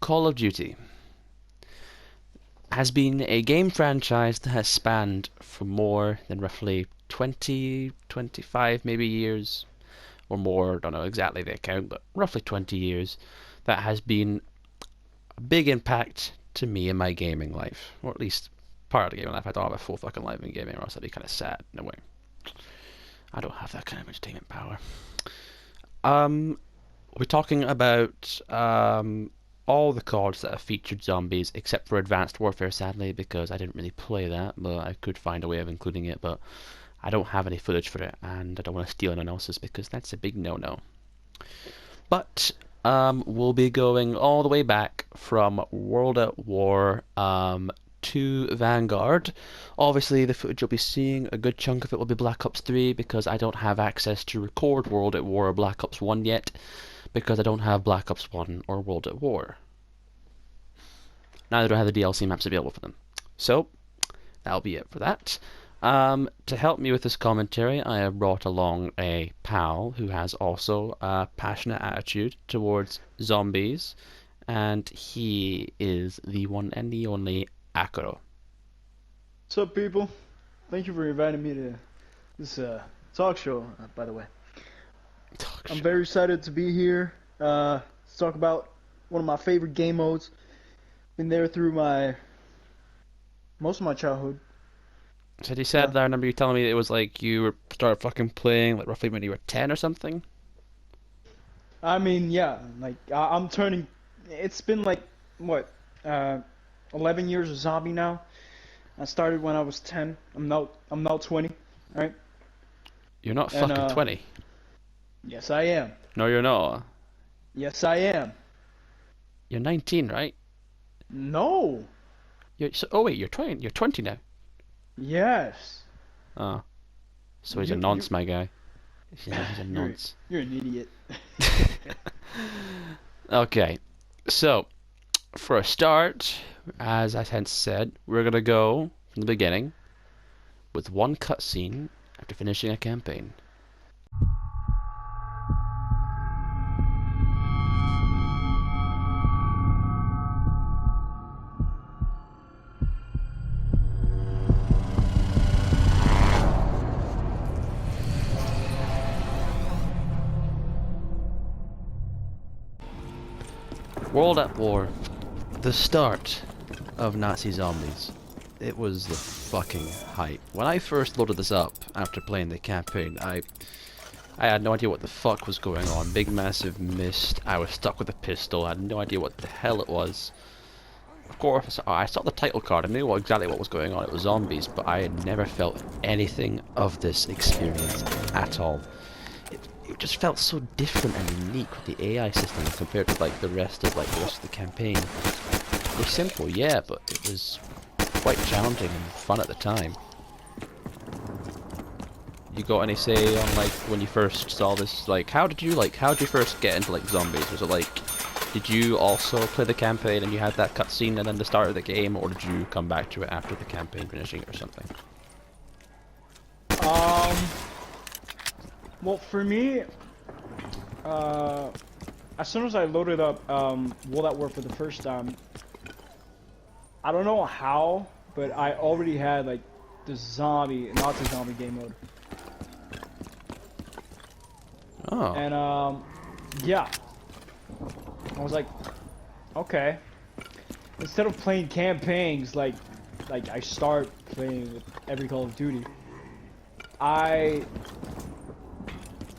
Call of Duty has been a game franchise that has spanned for more than roughly 20, 25 maybe years, or more, don't know exactly the account, but roughly 20 years, that has been a big impact to me in my gaming life, or at least part of the gaming life. I don't have a full fucking life in gaming, or else I'd be kind of sad in a way. I don't have that kind of entertainment power. We're talking about all the CODs that have featured zombies, except for Advanced Warfare, sadly, because I didn't really play that, but I could find a way of including it, but I don't have any footage for it, and I don't want to steal anyone else's, because that's a big no-no. But we'll be going all the way back from World at War to Vanguard. Obviously, the footage you'll be seeing, a good chunk of it will be Black Ops 3, because I don't have access to record World at War or Black Ops 1 yet, because I don't have Black Ops 1 or World at War. Neither do I have the DLC maps available for them. So, that'll be it for that. To help me with this commentary, I have brought along a pal who has also a passionate attitude towards zombies, and he is the one and the only Akuro. What's up, people? Thank you for inviting me to this talk show, by the way. I'm very excited to be here to talk about one of my favorite game modes. Been there through most of my childhood. So you said that, I remember you telling me it was like you started fucking playing like roughly when you were 10 or something? I mean, yeah, like I'm turning, it's been like, what, 11 years of zombie now. I started when I was 10. I'm now 20, right? You're not fucking 20. Yes, I am. No, you're not. Yes, I am. You're 19, right? No. Oh wait, you're 20. You're 20 now. Yes. Oh. So he's a nonce, my guy. He's a nonce. You're an idiot. Okay. So, for a start, as I had said, we're gonna go from the beginning with one cutscene after finishing a campaign. World at War, the start of Nazi zombies. It was the fucking hype. When I first loaded this up after playing the campaign, I had no idea what the fuck was going on. Big massive mist, I was stuck with a pistol, I had no idea what the hell it was. Of course, I saw the title card, I knew exactly what was going on, it was zombies, but I had never felt anything of this experience at all. It just felt so different and unique with the AI system compared to like the rest of the campaign. It was simple, yeah, but it was quite challenging and fun at the time. You got any say on like when you first saw this? Like, how did you first get into like zombies? Was it like, did you also play the campaign and you had that cutscene and then the start of the game, or did you come back to it after the campaign finishing or something? Well, for me, as soon as I loaded up World at War for the first time, I don't know how, but I already had like the Nazi zombie game mode. Oh. And yeah, I was like, okay. Instead of playing campaigns like I start playing with every Call of Duty, I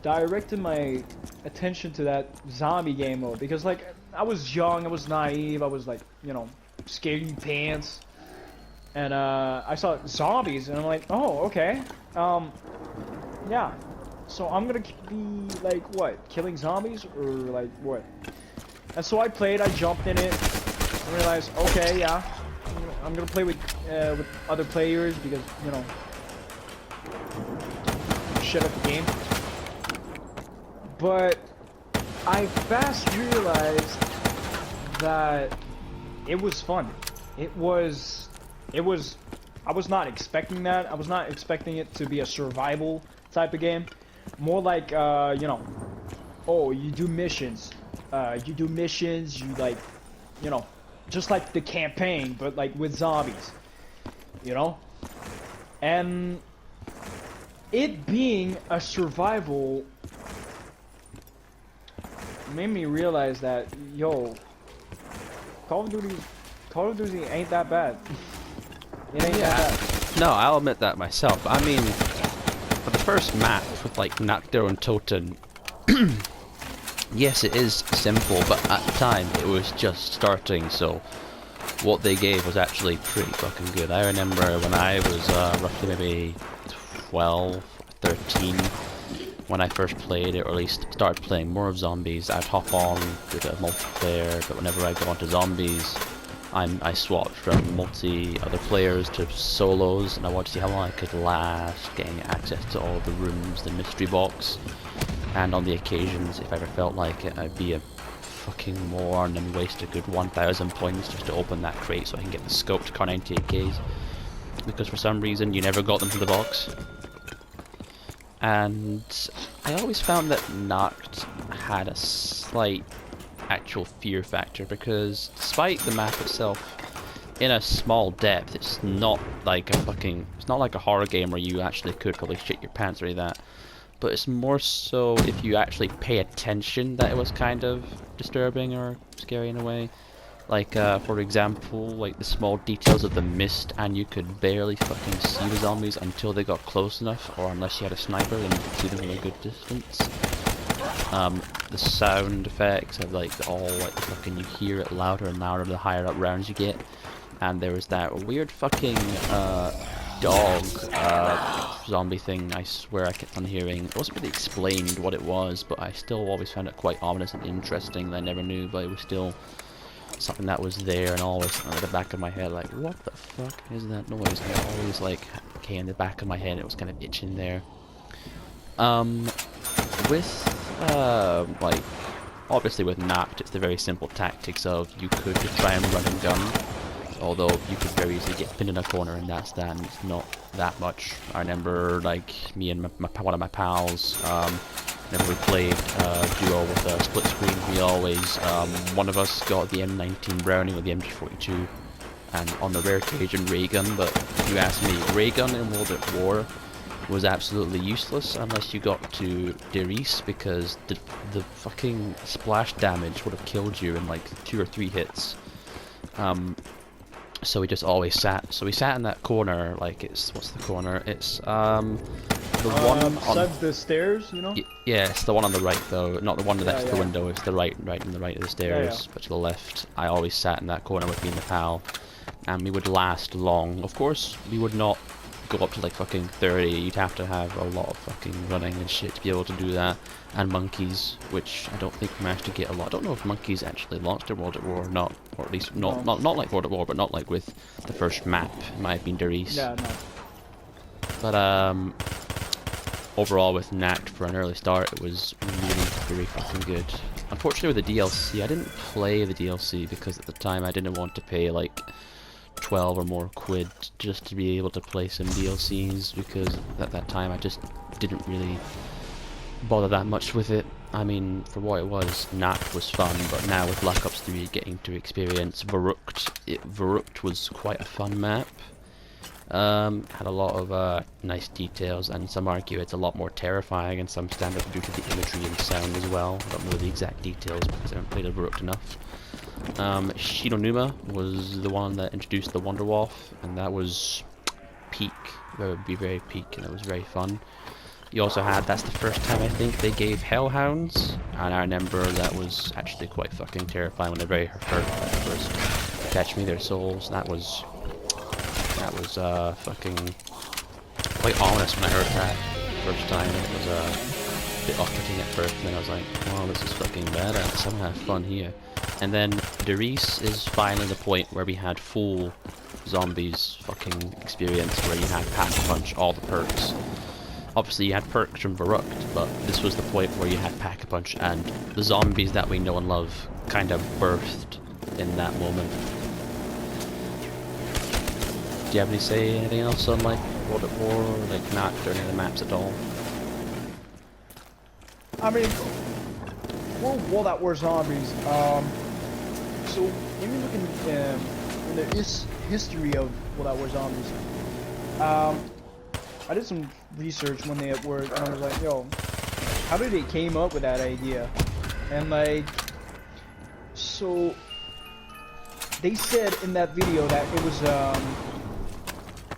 directed my attention to that zombie game mode because like I was young, I was naive, I was like, you know, scaredy pants, and I saw zombies and I'm like, oh, okay, yeah, so I'm gonna be like, what, killing zombies or like what? And so I played, I jumped in it and realized, okay, yeah, I'm gonna play with other players because, you know, shut up the game. But I fast realized that it was fun. I was not expecting that. I was not expecting it to be a survival type of game. More like, you know, oh, you do missions. You like you know, just like the campaign, but like with zombies, you know? And it being a survival made me realize that, yo, Call of Duty ain't that bad. It ain't that bad. No, I'll admit that myself. I mean, for the first map with like Kino Der Toten, yes, it is simple, but at the time it was just starting, so what they gave was actually pretty fucking good. I remember when I was roughly maybe 12, 13, when I first played it, or at least started playing more of zombies, I'd hop on to the multiplayer, but whenever I go onto zombies, I swapped from other players to solos, and I wanted to see how long I could last, getting access to all the rooms, the mystery box, and on the occasions, if I ever felt like it, I'd be a fucking moron and waste a good 1,000 points just to open that crate so I can get the scoped Kar 98Ks, because for some reason you never got them from the box. And I always found that Nacht had a slight actual fear factor, because despite the map itself in a small depth, it's not like a horror game where you actually could probably shit your pants or any of that, but it's more so if you actually pay attention that it was kind of disturbing or scary in a way. Like, for example, like the small details of the mist, and you could barely fucking see the zombies until they got close enough, or unless you had a sniper, then you could see them from a good distance. The sound effects of like you hear it louder and louder the higher up rounds you get. And there was that weird fucking dog zombie thing, I swear I kept on hearing. It wasn't really explained what it was, but I still always found it quite ominous and interesting, and I never knew, but it was still something that was there and always at the back of my head, like, what the fuck is that noise? And it always like came in the back of my head, it was kind of itching there. Like, obviously with Nacht, it's the very simple tactics of you could just try and run and gun, although you could very easily get pinned in a corner, and that's that, and it's not that much. I remember, like, me and one of my pals, whenever we played duo with a split screen, we always, one of us got the M19 Browning with the MG42, and on the rare occasion ray gun, but if you ask me, ray gun in World at War was absolutely useless unless you got to Deris, because the fucking splash damage would have killed you in like 2 or 3 hits. So we just always sat. So we sat in that corner, like what's the corner? It's the one on the stairs, you know? Yeah, it's the one on the right though, not the one next to the window. It's the right on the right of the stairs, but to the left. I always sat in that corner with me and the pal, and we would last long. Of course, we would not go up to like fucking 30. You'd have to have a lot of fucking running and shit to be able to do that, and monkeys, which I don't think we managed to get a lot. I don't know if monkeys actually launched a World at War or not, or at least not like World at War, but not like with the first map. It might have been Deris. Yeah, no. But overall with Nacht for an early start, it was really very fucking good. Unfortunately with the DLC, I didn't play the DLC because at the time I didn't want to pay like 12 or more quid just to be able to play some DLCs, because at that time I just didn't really bother that much with it. I mean, for what it was, Nacht was fun, but now with Black Ops 3 getting to experience Verrückt, Verrückt was quite a fun map. Had a lot of nice details, and some argue it's a lot more terrifying in some standards due to the imagery and sound as well. I don't know the exact details because I haven't played Verrückt enough. Shinonuma was the one that introduced the Wonderwolf, and that was peak. That would be very peak, and it was very fun. You also had, that's the first time I think they gave Hellhounds, and I remember that was actually quite fucking terrifying when they very first Catch Me Their Souls. That was fucking quite ominous when I heard that first time. It was a bit off-putting at first, and then I was like, wow, this is fucking badass, I'm gonna have fun here. And then Deris is finally the point where we had full zombies fucking experience, where you had Pack-a-Punch, all the perks. Obviously you had perks from Verrückt, but this was the point where you had Pack-a-Punch, and the zombies that we know and love kind of birthed in that moment. Do you have anything else on like World at War, or like Nacht, or any of the maps at all? I mean, World at War zombies. So let me look in the history of World at War Zombies. I did some research one day at work, and I was like, yo, how did they came up with that idea? And like, so they said in that video that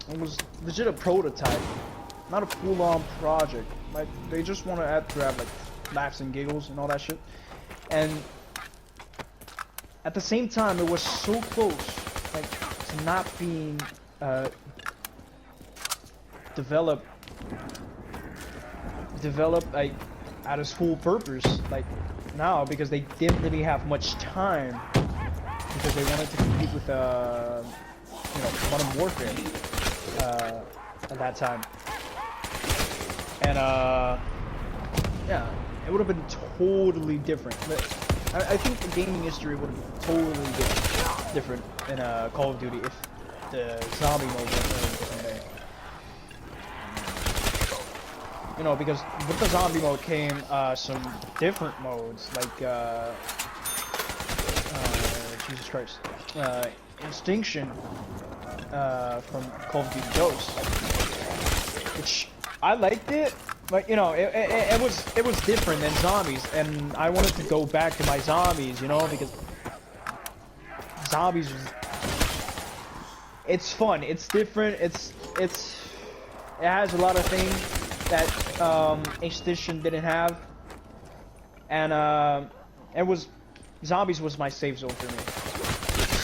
it was legit a prototype, not a full-on project. Like, they just want to have like laughs and giggles and all that shit. And at the same time, it was so close, like, to not being developed like at its full purpose, like now, because they didn't really have much time, because they wanted to compete with you know, Modern Warfare at that time. And yeah, it would have been totally different. But I think the gaming history would have been totally different in Call of Duty if the zombie mode was a different way. You know, because with the zombie mode came some different modes, like Jesus Christ, Extinction from Call of Duty Ghosts, which I liked it, but you know, it was different than zombies, and I wanted to go back to my zombies, you know, because zombies, it's fun, it's different, it has a lot of things that Ascension didn't have, and zombies was my safe zone for me.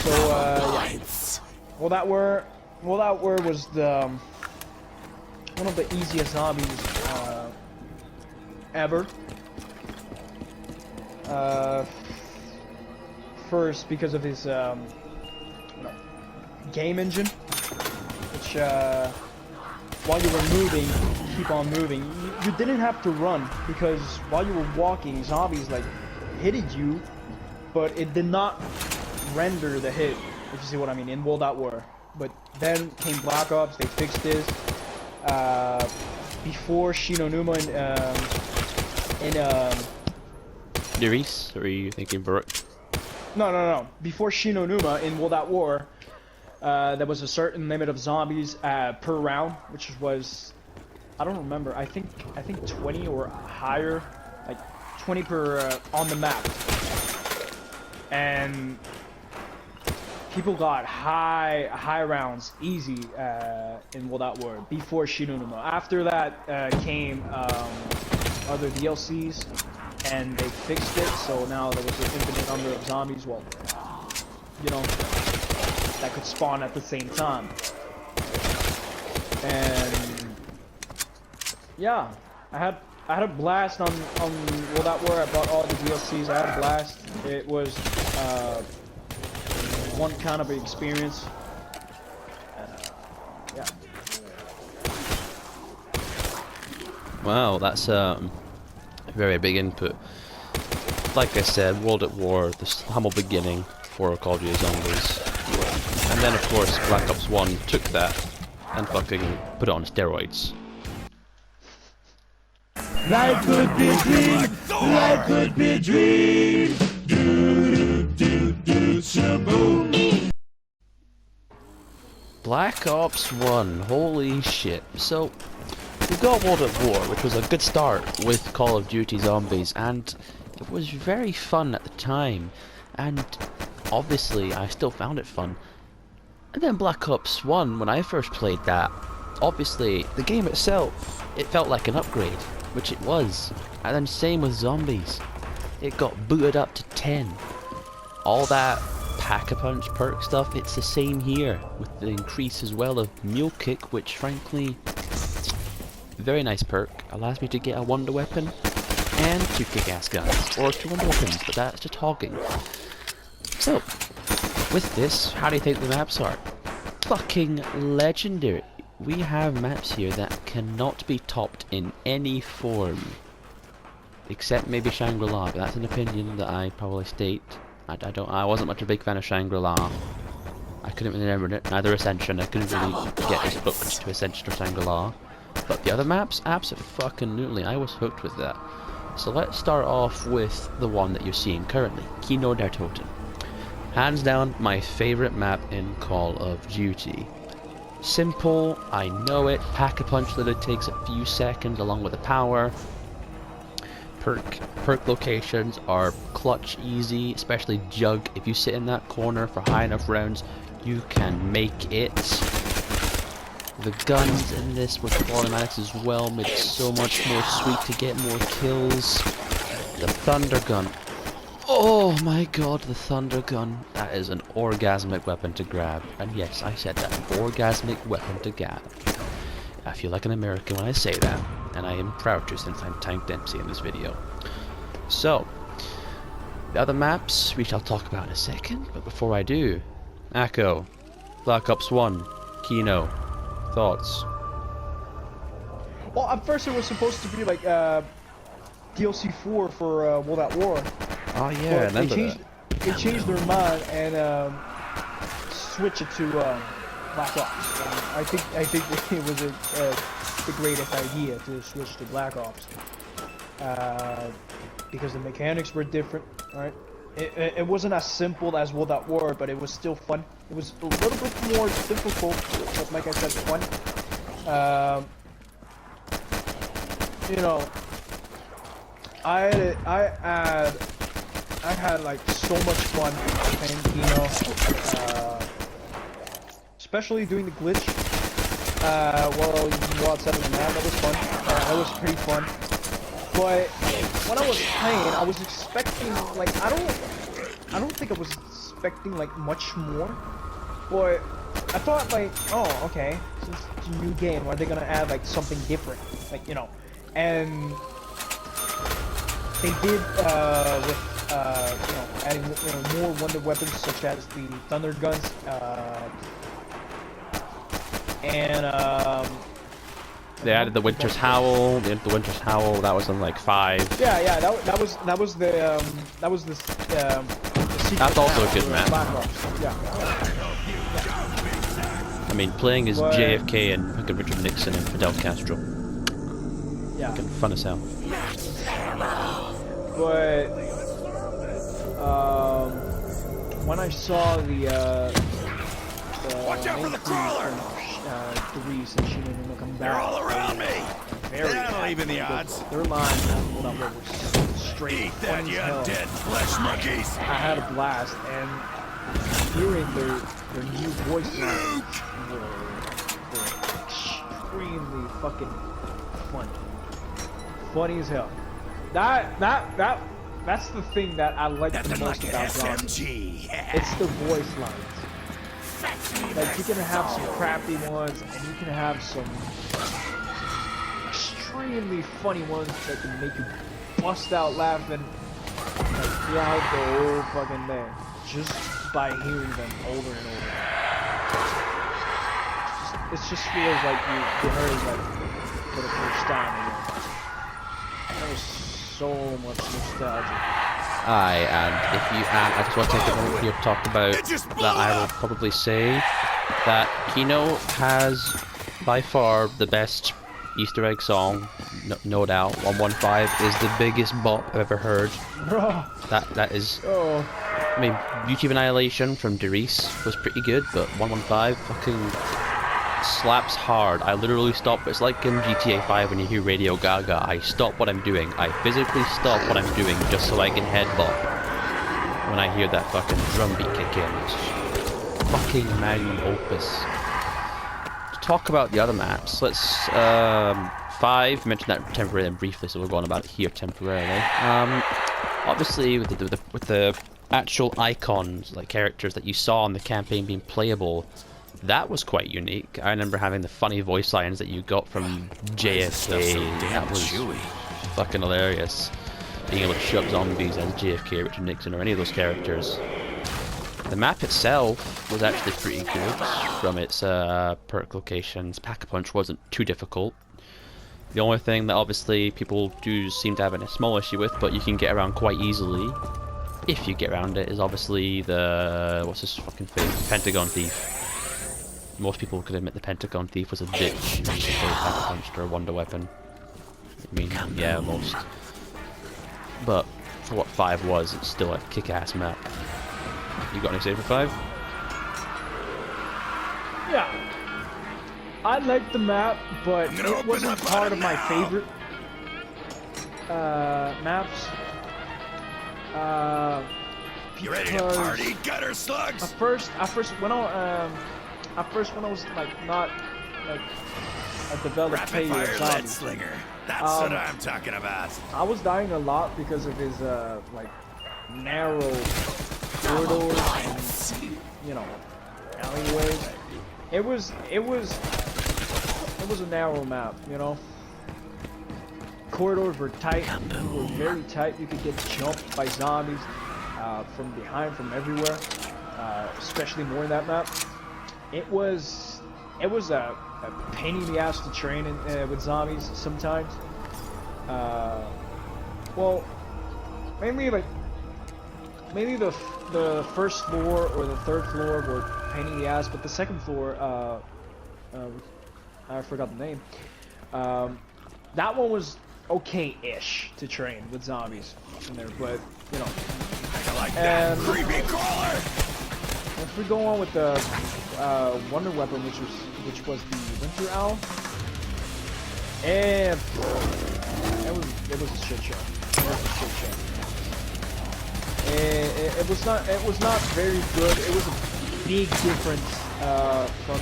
So yeah. Well, that were was the one of the easiest zombies ever. First, because of his game engine, which while you were moving, keep on moving. You didn't have to run, because while you were walking, zombies like hitted you, but it did not render the hit, if you see what I mean, in World at War. But then came Black Ops, they fixed this. Before Shinonuma in Nereis, or are you thinking Baruch? No. Before Shinonuma in World at War, there was a certain limit of zombies per round, which was, I don't remember, I think 20 or higher, like 20 per on the map. And people got high rounds easy in World at War before Shinonuma. After that came other DLCs, and they fixed it, so now there was an infinite number of zombies, well, you know, that could spawn at the same time. And yeah, I had a blast on World at War. I bought all the DLCs. I had a blast. It was one kind of experience. Yeah. Wow, that's a very big input. Like I said, World at War, this humble beginning for Call of Duty Zombies. And then of course Black Ops 1 took that and fucking put it on steroids. Life could be a dream, life could be a dream. Shaboom. Black Ops 1, holy shit. So, we got World at War, which was a good start with Call of Duty Zombies, and it was very fun at the time, and obviously I still found it fun. And then Black Ops 1, when I first played that, obviously the game itself, it felt like an upgrade, which it was. And then same with Zombies, it got booted up to 10. All that Pack-a-Punch perk stuff, it's the same here, with the increase as well of Mule Kick, which frankly, very nice perk, allows me to get a wonder weapon and 2 kick-ass guns, or 2 wonder weapons, but that's just hogging. So, with this, how do you think the maps are? Fucking legendary. We have maps here that cannot be topped in any form, except maybe Shangri-La, but that's an opinion that I probably state. I wasn't much a big fan of Shangri-La. I couldn't really remember it. Neither Ascension. I couldn't really get as hooked to Ascension or Shangri-La. But the other maps, absolutely, I was hooked with that. So let's start off with the one that you're seeing currently, Kino Der Toten. Hands down, my favorite map in Call of Duty. Simple, I know it. Pack-a-punch literally takes a few seconds along with the power. Perk locations are clutch easy, especially Jug. If you sit in that corner for high enough rounds, you can make it. The guns in this with the automatics as well made it so much more sweet to get more kills. The Thunder Gun. Oh my god, the Thunder Gun. That is an orgasmic weapon to grab. And yes, I said that. Orgasmic weapon to grab. I feel like an American when I say that. And I am proud to, since I'm Tank Dempsey in this video. So, the other maps we shall talk about in a second, but before I do, Akko, Black Ops 1, Kino, thoughts? Well, at first it was supposed to be like DLC 4 for World at War. Oh yeah, I remember that. They changed their mind and switched it to Black Ops. And I think it was the greatest idea to switch to Black Ops because the mechanics were different. All right, it wasn't as simple as World at War, but it was still fun. It was a little bit more difficult, but like I said, fun. You know, I had like so much fun playing Kino, especially doing the glitch. Well, you can go outside of the map. That was fun. That was pretty fun. But when I was playing, I was expecting like I don't think I was expecting like much more. But I thought like, oh, okay, since it's a new game, are they gonna add like something different? Like, you know, and they did with you know, adding more wonder weapons such as the thunder guns and they added the Winter's Howl. They added the Winter's Howl. That was in like 5. Yeah, that was the secret. That's also a good map. Yeah. I mean, playing as JFK and fucking Richard Nixon and Fidel Castro. Yeah. Fucking fun as hell. But when I saw the watch out for the crawler! Therese and she didn't even come back. They're all around me. Very That'll even the odds. Their lines were straight. Eat that, you undead flesh monkeys! I had a blast, and hearing their new voice lines were extremely fucking funny. Funny as hell. That's the thing that I like the most about Zombies. It's the voice lines. Like, you can have some crappy ones, and you can have some extremely funny ones that can make you bust out laughing like, throughout the whole fucking day, just by hearing them over and over. It just feels like you heard it like for the first time again. That was so much nostalgia. Aye, and if you I just want to take a moment here to talk about that. I will probably say that Kino has by far the best Easter egg song, no doubt. 115 is the biggest bop I've ever heard. That is. Oh. I mean, Beauty of Annihilation from Derice was pretty good, but 115 fucking slaps hard. I literally stop. It's like in GTA 5 when you hear Radio Gaga. I stop what I'm doing. I physically stop what I'm doing just so I can headbop when I hear that fucking drum beat kick in. It's fucking magnum opus. To talk about the other maps, let's 5 mentioned that temporarily and briefly, so we're going about it here temporarily. Obviously with the actual icons, like characters that you saw in the campaign being playable, that was quite unique. I remember having the funny voice lines that you got from JFK. That was fucking hilarious. Being able to shoot up zombies as JFK, Richard Nixon, or any of those characters. The map itself was actually pretty good from its perk locations. Pack-a-punch wasn't too difficult. The only thing that obviously people do seem to have a small issue with, but you can get around quite easily, if you get around it, is obviously the... what's this fucking thing? Pentagon Thief. Most people could admit the Pentagon Thief was a bitch. Pack-a-punched or a wonder weapon. I mean, yeah, most. But for what 5 was, it's still a kick-ass map. You got any say for 5? Yeah. I liked the map, but it wasn't part of my favorite maps. You ready to party, gutter slugs? At first when I was like not like a developed Rapid player fire of lead zombies. slinger. That's what I'm talking about. I was dying a lot because of his like narrow corridors and, you know, alleyways. It was a narrow map, you know. Corridors were tight. They were very tight. You could get jumped by zombies from behind, from everywhere. Especially more in that map. It was a pain in the ass to train with zombies sometimes. Well, mainly the first floor or the third floor were pain in the ass, but the second floor, I forgot the name. That one was okay-ish to train with zombies in there, but you know. I like that creepy crawler. If we go on with the wonder weapon, which was the winter owl, and it was a shit show. It was a shit show. It was not very good. It was a big difference from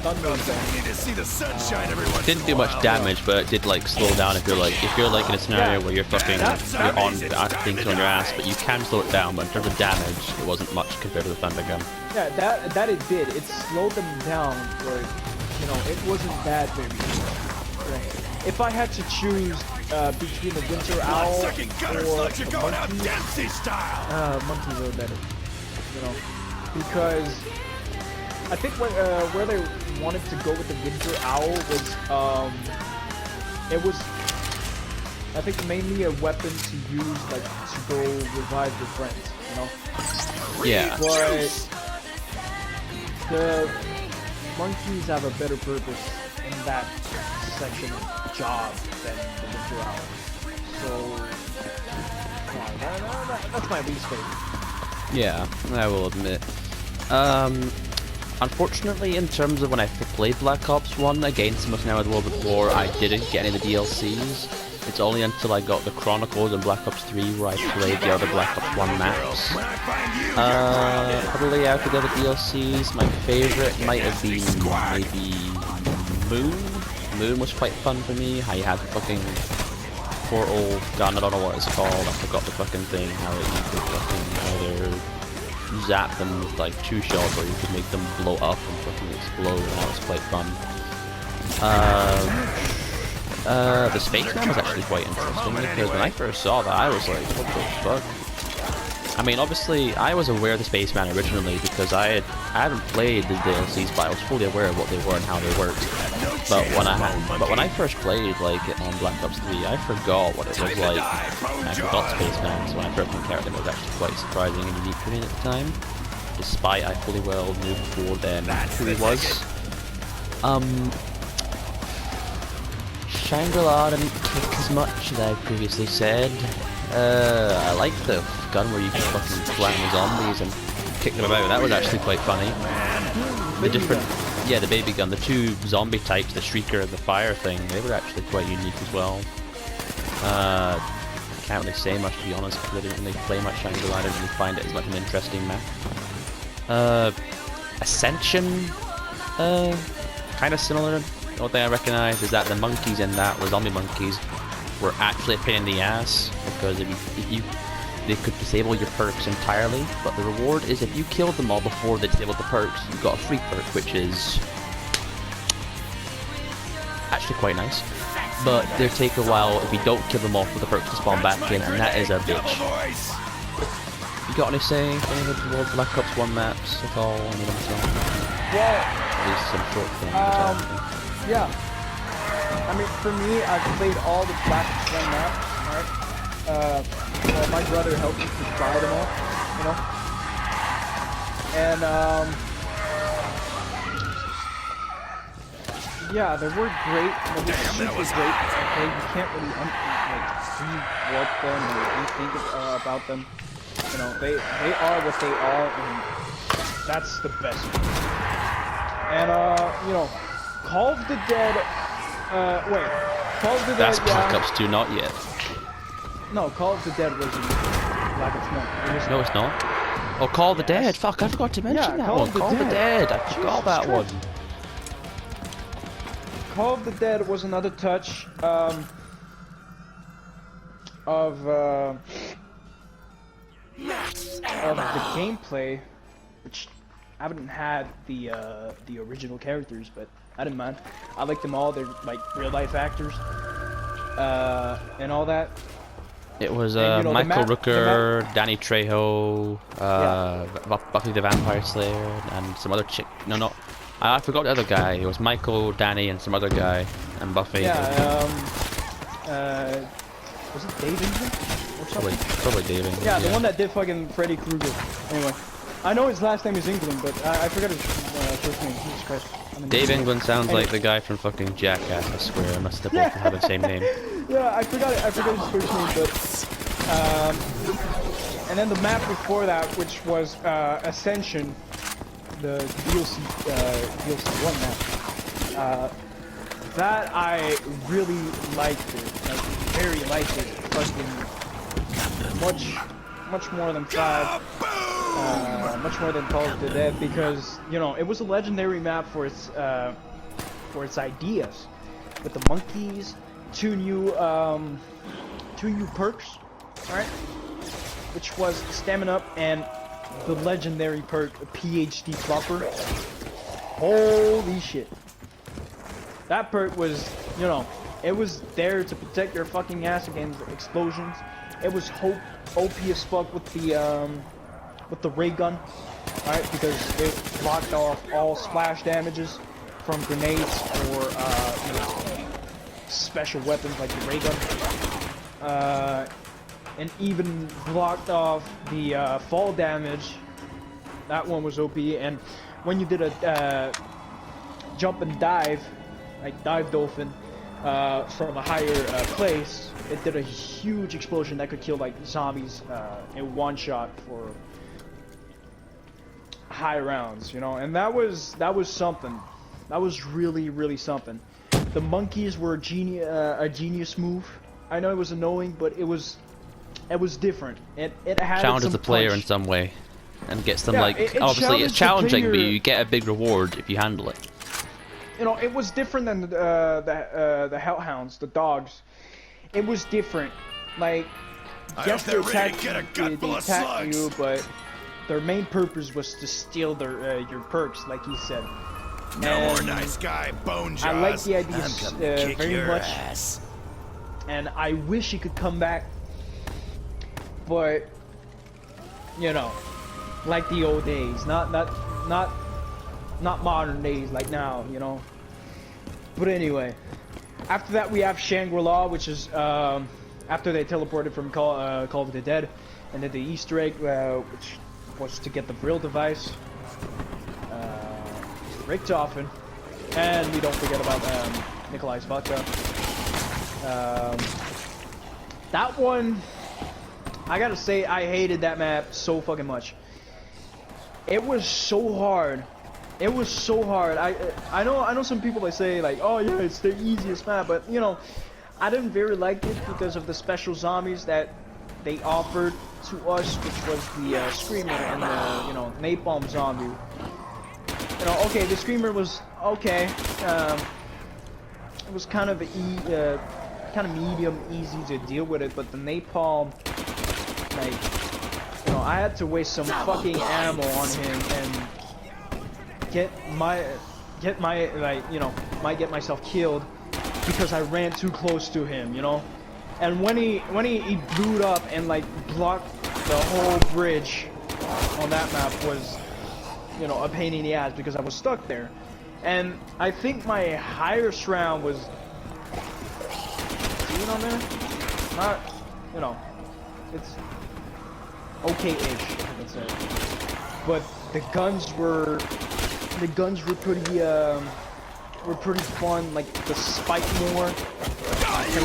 Thunder. Need to see the sunshine every once Didn't in do a much while, damage, but it did like slow down if you're like in a scenario where you're fucking you're on things on your ass, but you can slow it down. But in terms of damage, it wasn't much compared to the thunder gun. Yeah, that it did. It slowed them down, but you know it wasn't that very good. Right. If I had to choose between the winter owl or the Dempsey style. monkeys are better. You know, because I think where they wanted to go with the winter owl was it was I think mainly a weapon to use like to go revive your friends. You know. Yeah. But the monkeys have a better purpose in that section of job than the winter owl. So, yeah, that's my least favorite. Yeah, I will admit. Unfortunately, in terms of when I played Black Ops 1, again, similar to now with World at War, I didn't get any of the DLCs. It's only until I got the Chronicles and Black Ops 3 where I played the other Black Ops 1 maps. Probably out of the other DLCs, my favorite might have been maybe Moon. Moon was quite fun for me. How you had the fucking portal gun, I don't know what it's called, I forgot the fucking thing, how you could fucking either zap them with like 2 shots or you could make them blow up and fucking explode, and that was quite fun. The spaceman was actually quite interesting because when I first saw that I was like, what the fuck? I mean, obviously I was aware of the spaceman originally because I hadn't played the DLCs, but I was fully aware of what they were and how they worked. But when I first played like on Black Ops 3, I forgot what it was like. I forgot spaceman, so when I first encountered him, it was actually quite surprising and unique for me at the time. Despite I fully well knew before then who he was. Shangri-La didn't kick as much as I previously said. I liked the gun where you could fucking flatten the zombies and kick them about. That was actually quite funny. The different, yeah, the baby gun, the 2 zombie types, the shrieker and the fire thing, they were actually quite unique as well. I can't really say much to be honest because I didn't really play much Shangri-La. I didn't really find it as much an interesting map. Ascension, kind of similar. The only thing I recognize is that the monkeys in that, the zombie monkeys, were actually a pain in the ass because if you they could disable your perks entirely, but the reward is if you killed them all before they disabled the perks, you got a free perk, which is actually quite nice. But they take a while if you don't kill them all for the perks to spawn back in, and that is a bitch. You got any say for the World Black Ops 1 maps at all? Any of them? Well, at least some short things. yeah. I mean, for me, I've played all the Black Ops 1 maps, right? Well, my brother helped me to buy them all, you know? And, yeah, they were great. They were super great. Okay, you can't really, like, re-warp them or rethink about them. You know, they are what they are, and that's the best. And you know, Call of the Dead. Wait, Call of the Dead. That's Black Ops 2, not yet. No, Call of the Dead was in Black Ops 1. No, it's not. Oh, Call of the Dead. Fuck, I forgot to mention that one. Call of the Dead. I forgot that one. Call of the Dead was another touch of the gameplay, which I haven't had the original characters, but I didn't mind. I like them all. They're like real life actors, and all that. It was And, you know, Michael Rooker, Danny Trejo, Buffy the Vampire Slayer, and some other chick. No, I forgot the other guy. It was Michael, Danny, and some other guy, and Buffy. Yeah, was it Dave England or something? Probably Dave England. Yeah, the one that did fucking Freddy Krueger. Anyway, I know his last name is England, but I forgot his first name. Jesus Christ. Dave England sounds like the guy from fucking Jackass. I swear, I must have both have the same name. Yeah, I forgot his first name, but and then the map before that, which was Ascension, the DLC 1 map. That I really liked it, like very liked it, fucking much more than 5, much more than Call of the Dead, because you know it was a legendary map for its ideas, with the monkeys, two new perks, right? Which was Stamina Up and the legendary perk PhD Flopper. Holy shit. That perk was, you know, it was there to protect your fucking ass against explosions. It was OP as fuck with the ray gun, right? Because it blocked off all splash damages from grenades or you know, special weapons like the ray gun, and even blocked off the fall damage. That one was OP. And when you did a jump and dive, like dive dolphin, from a higher place, it did a huge explosion that could kill like zombies in one shot for high rounds, you know. And that was something. That was really something. The monkeys were a genius move. I know it was annoying, but it was different. It had Challenges some the player punch. in some way, and gets them Yeah, like it obviously it's challenged the challenging, but player. you get a big reward if you handle it. You know, it was different than the hellhounds, the dogs. It was different. Like, yes, they attack you, but their main purpose was to steal your perks, like he said. No more nice guy, bone jaws. I like the idea very much, ass. and I wish he could come back. But you know, like the old days, not modern days like now, you know. But anyway, after that we have Shangri-La, which is after they teleported from Call of the Dead, and then the Easter egg, which was to get the Vril device, Richtofen, and we don't forget about Nikolai's vodka. That one, I gotta say, I hated that map so fucking much. It was so hard. It was so hard. I know some people that say like, oh yeah, it's the easiest map, but you know, I didn't very like it because of the special zombies that they offered to us, which was the Screamer and the, you know, Napalm zombie. You know, okay, the Screamer was okay. It was kind of medium, easy to deal with it, but the Napalm, like, you know, I had to waste some fucking ammo on him and get my like, you know, might get myself killed because I ran too close to him, you know. And when he blew up and like blocked the whole bridge on that map was, you know, a pain in the ass because I was stuck there. And I think my highest round was, see it on there? Not, you know, it's okay-ish, let's say. But the guns were pretty fun, like the spike more. It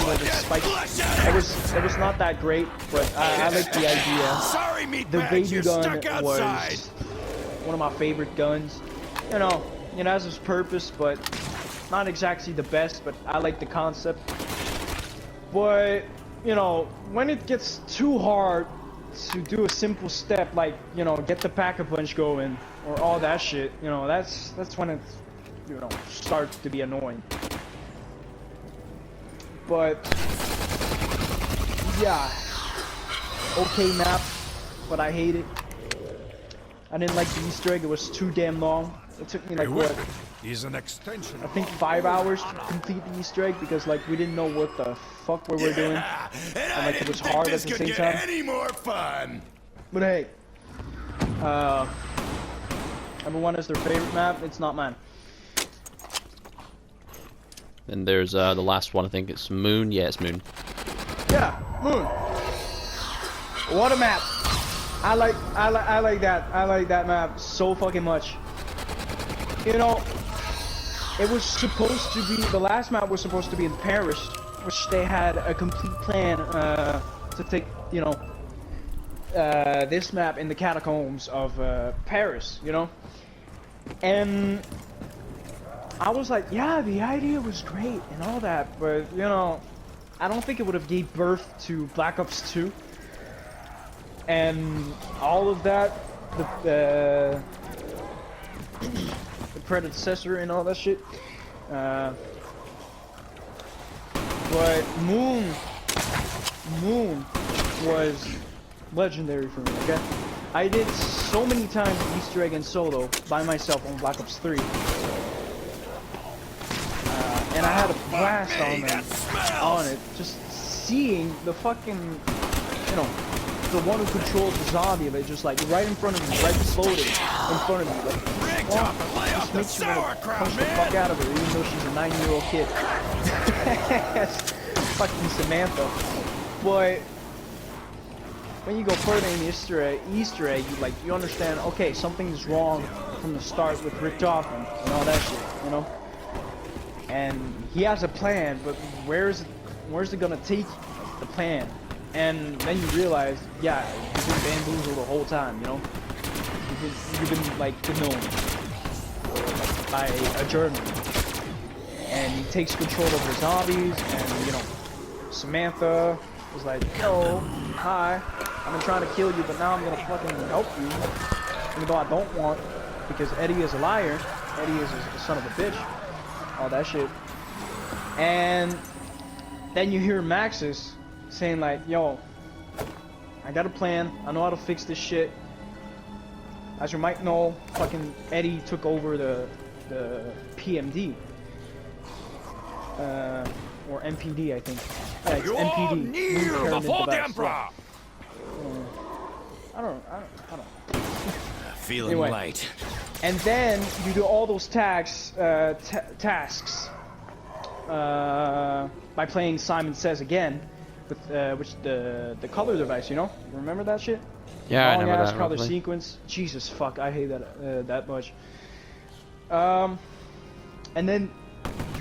was not that great, but I like the idea. meat the bags, baby you're gun stuck outside. was one of my favorite guns. You know, it has its purpose, but not exactly the best. But I like the concept. But you know, when it gets too hard to do a simple step like, you know, get the pack-a-punch going or all that shit, you know, that's when it, you know, starts to be annoying. But yeah, okay map, but I hate it. I didn't like the Easter egg. It was too damn long. It took me like what? He's an extension. I think 5 hours to complete the Easter egg because like we didn't know what the fuck we were doing. And like, it was hard at the same time. Any more fun? But hey, everyone has their favorite map. It's not mine. And there's the last one. I think it's Moon. Yeah, it's Moon. Yeah, Moon. What a map! I like that. I like that map so fucking much. You know, it was supposed to be, the last map was supposed to be in Paris, which they had a complete plan to take, you know, this map in the catacombs of Paris, you know? And I was like, yeah, the idea was great and all that, but, you know, I don't think it would have gave birth to Black Ops 2. And all of that, the predecessor and all that shit. But Moon was legendary for me, okay? I did so many times Easter egg and solo by myself on Black Ops 3. And I had a blast on it. Just seeing the fucking, you know, the one who controls the zombie, like just like right in front of me, right floating in front of me. Like, just makes you want to punch the fuck out of her, even though she's a 9-year-old kid. Fucking Samantha. But when you go further in the Easter egg, you understand. Okay, something's wrong from the start with Rick Hoffman and all that shit, you know. And he has a plan, but where's it gonna take you? The plan. And then you realize, yeah, you've been bamboozled the whole time, you know? You've been like, known by a German. And he takes control of the zombies, and, you know, Samantha was like, yo, hi, I've been trying to kill you, but now I'm gonna fucking help you. Even though I don't want, because Eddie is a liar. Eddie is a son of a bitch. All that shit. And then you hear Maxis saying like, yo, I got a plan, I know how to fix this shit. As you might know, fucking Eddie took over the PMD. Or MPD, I think. Yeah, it's MPD. Kneel before the Emperor! I don't Feeling anyway. light. And then you do all those tasks by playing Simon Says Again, with which the color device, you know? Remember that shit? Yeah, I remember that. Color sequence. Jesus fuck, I hate that that much. And then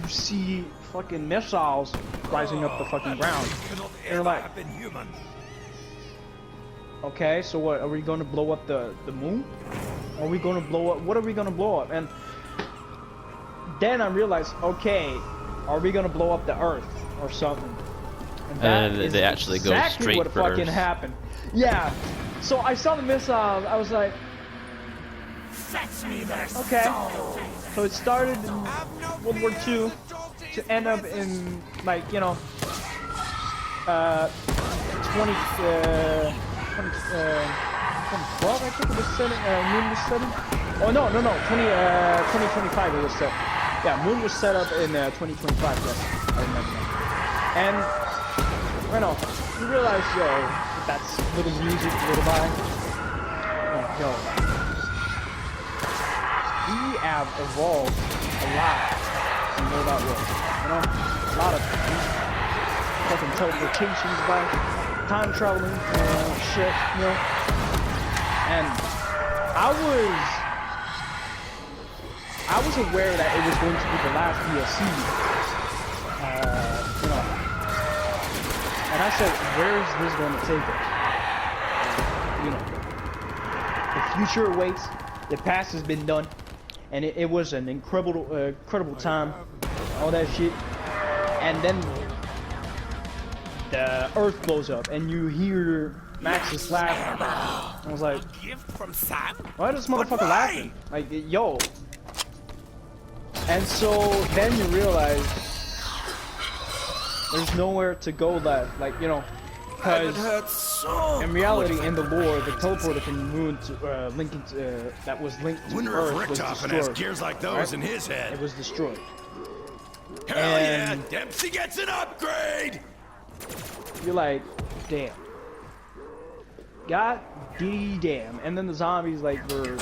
you see fucking missiles rising up the fucking ground. And you're like, okay, so what? Are we going to blow up the moon? Are we going to blow up? What are we going to blow up? And then I realized, okay, are we going to blow up the Earth or something? And that they actually go exactly straight what for fucking Earth. happened. Yeah. So I saw the missiles. I was like, okay. So it started in World War II to end up in, like, you know, 2012, I think it was set. Moon was set. Oh no, 2025 it was set. Yeah, Moon was set up in 2025. Yes, I remember that. And you know, you realize, yo, that's little music, little by. Yo, we have evolved a lot in Mobile World. You know, a lot of fucking teleportations by time traveling shit, you know. And I was aware that it was going to be the last DLC, you know. And I said, where is this going to take us? You know. future awaits. The past has been done, and it was an incredible time. All that shit, and then the Earth blows up, and you hear Max's laughing. I was like, Gift from Sam? why is this motherfucker laughing? Like, yo. And so then you realize there's nowhere to go left. Like, you know, because so in reality, in the lore, the teleporter from the moon to Lincoln, that was linked to Wonder if Earth was Richtofen has destroyed. gears like those Right? in his head. It was destroyed. Hell yeah, and- Dempsey gets an upgrade! You're like, damn. God damn. And then the zombies like were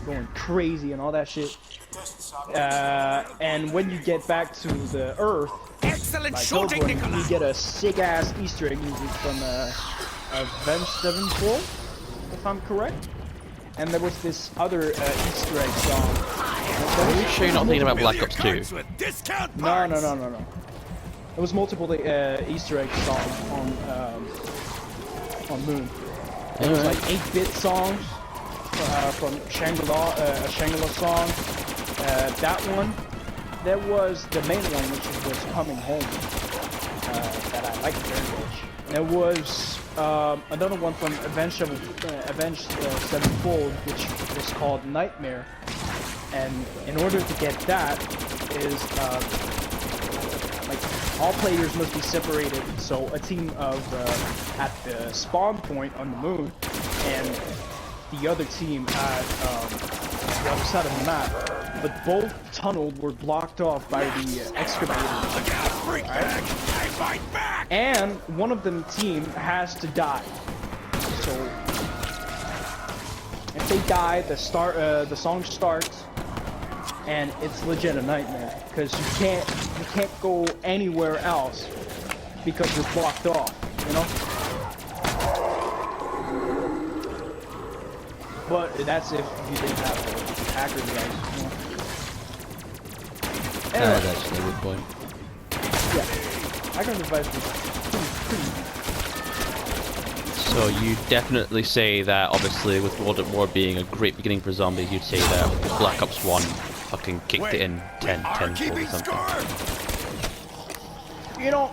going crazy and all that shit. And when you get back to the Earth, Excellent like shooting, teleporting, Nicola! you get a sick ass Easter egg music from Avenged Sevenfold, if I'm correct. And there was this other Easter egg song. Are you sure you're not thinking about Black Ops 2? With discount No. parts. There was multiple Easter egg songs on Moon. There was like 8-bit songs from Shangri-La, a Shangri-La song. That one. There was the main one, which was Coming Home, that I liked very much. There was another one from Avenged Sevenfold, which was called Nightmare. And in order to get that, is like all players must be separated. So a team of at the spawn point on the moon, and the other team at the other side of the map. But both tunnels were blocked off by the excavators. I got a freak bag! I fight back! And one of them team has to die. So if they die, the song starts, and it's legit a nightmare because you can't go anywhere else because you're blocked off. You know. But that's if you didn't have the hacker device. You know? Anyway, That's actually a good point. yeah, hacker device was pretty. So you definitely say that, obviously, with World at War being a great beginning for zombies, you'd say that Black Ops 1 fucking kicked it in 10 are fold or keeping something. score! You know,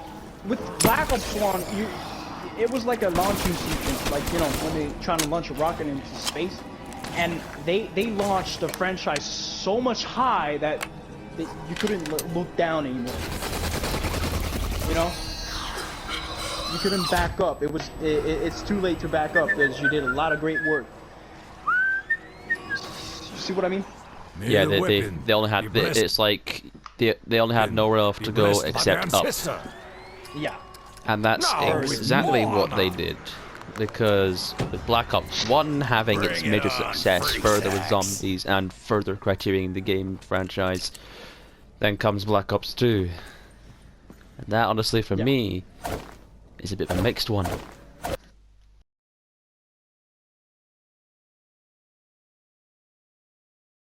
with Black Ops 1, it was like a launching sequence, like, you know, when they trying to launch a rocket into space, and they launched the franchise so much high that you couldn't look down anymore. You know, you couldn't back up. It's too late to back up because you did a lot of great work. You see what I mean? Yeah, they only had it's like they only had nowhere else to go except up. Yeah. And that's No, exactly more what they not. did. Because with Black Ops 1 having its Bring it major on, success freak further with sex. zombies and further criterion the game franchise, then comes Black Ops 2. And that honestly for Yeah. me is a bit of a mixed one.